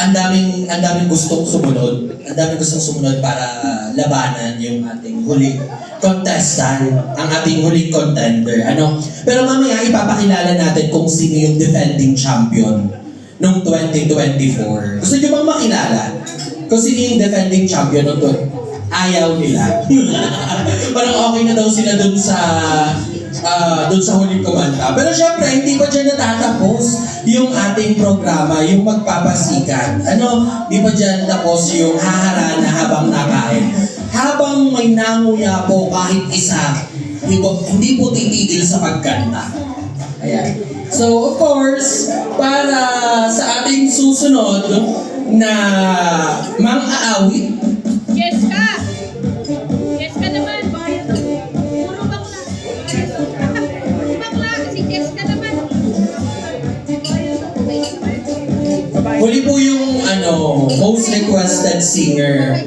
ang daming gustong sumunod. Ang daming gustong sumunod para labanan yung ating huling contestant, ang ating huling contender. Ano? Pero mamaya ipapakilala natin kung sino yung defending champion noong 2024. Gusto niyo bang makilala? Kung sino yung defending champion noong ayaw nila. Parang okay na daw sila dun sa huling kumanta. Pero syempre, hindi pa dyan natatapos yung ating programa, yung magpapasikat. Hindi pa dyan tapos yung haharana habang nakain. Habang may nanguya po kahit isa, hindi po titigil sa pagkanta. Ayan. So, of course, para sa ating susunod na mang-aawit, Yes ka! Yes ka naman! Puro bakla! Bakla kasi yes ka naman! huli po yung most requested singer.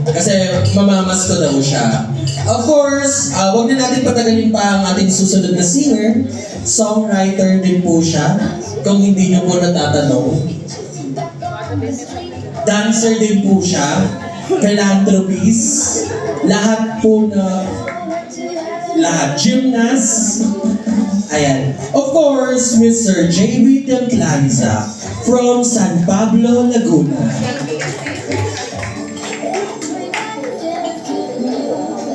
Kasi mamamas ko daw siya. Of course, wag na natin patagalin pa ang ating susunod na singer. Songwriter din po siya, kung hindi niyo po natatanong. Dancer din po siya. Philanthropist. Lahat po na... Lahat. Gymnast. Ayan. Of course, Mr. J.B. Templanza from San Pablo, Laguna.